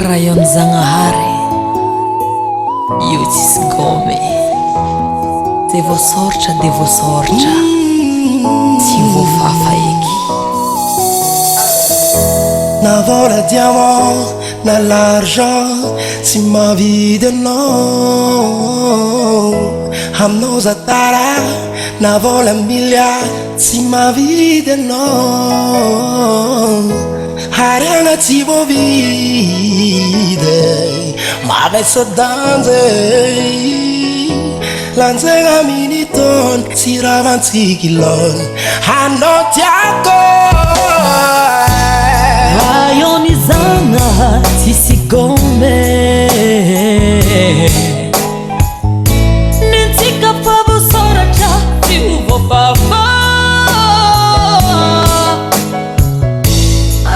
Rayon Zanahary, Yutis Gome. Devo sorcia, ti vofafa eky. Na vola diamant, na l'argent, tsy mahavidy anao. Aminao za tara, na vola milliard, tsy mahavidy anao. Hariagna tsy voavidy, mavesa danjy. Lanjagna minitona, tsy ravantsika ilona, anao tiako. Rayon Zanahary, tsisy gome. Nentsika fa voasoratra, tsy ho voafafa.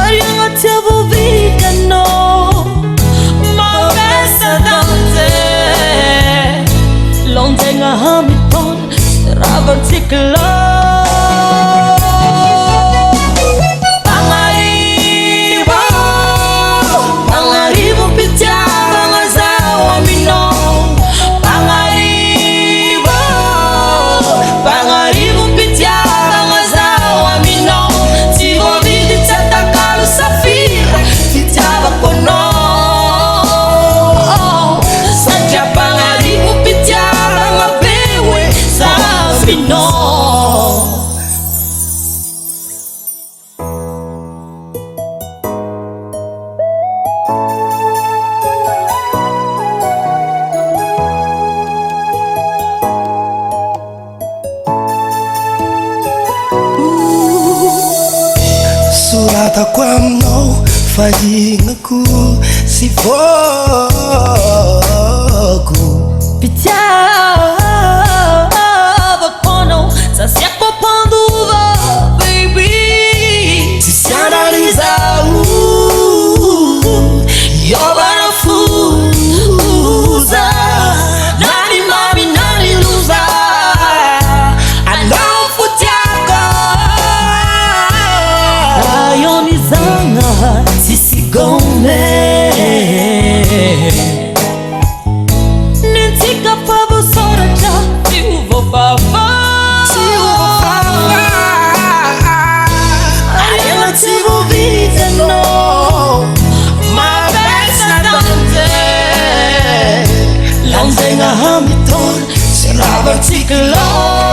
Ariagna tsy voavidy anao, mavesa danjy. Lanjagna mitona, tsy ravantsika ilona. Soratako aminao, fahignako sy vôko. Pitiavako anao, zasiako ampandoava, baby. Tsisy anarizaho, iovana foza. Nani mami, nani loza, anao fotiako. Rayon Zanahary, tsisy gome. Nentsika fa voasoratra, tsy ho voafafa. Ariagna tsy voavidy anao, mavesa danjy. Lanjagna mitona, tsy ravantsika ilona.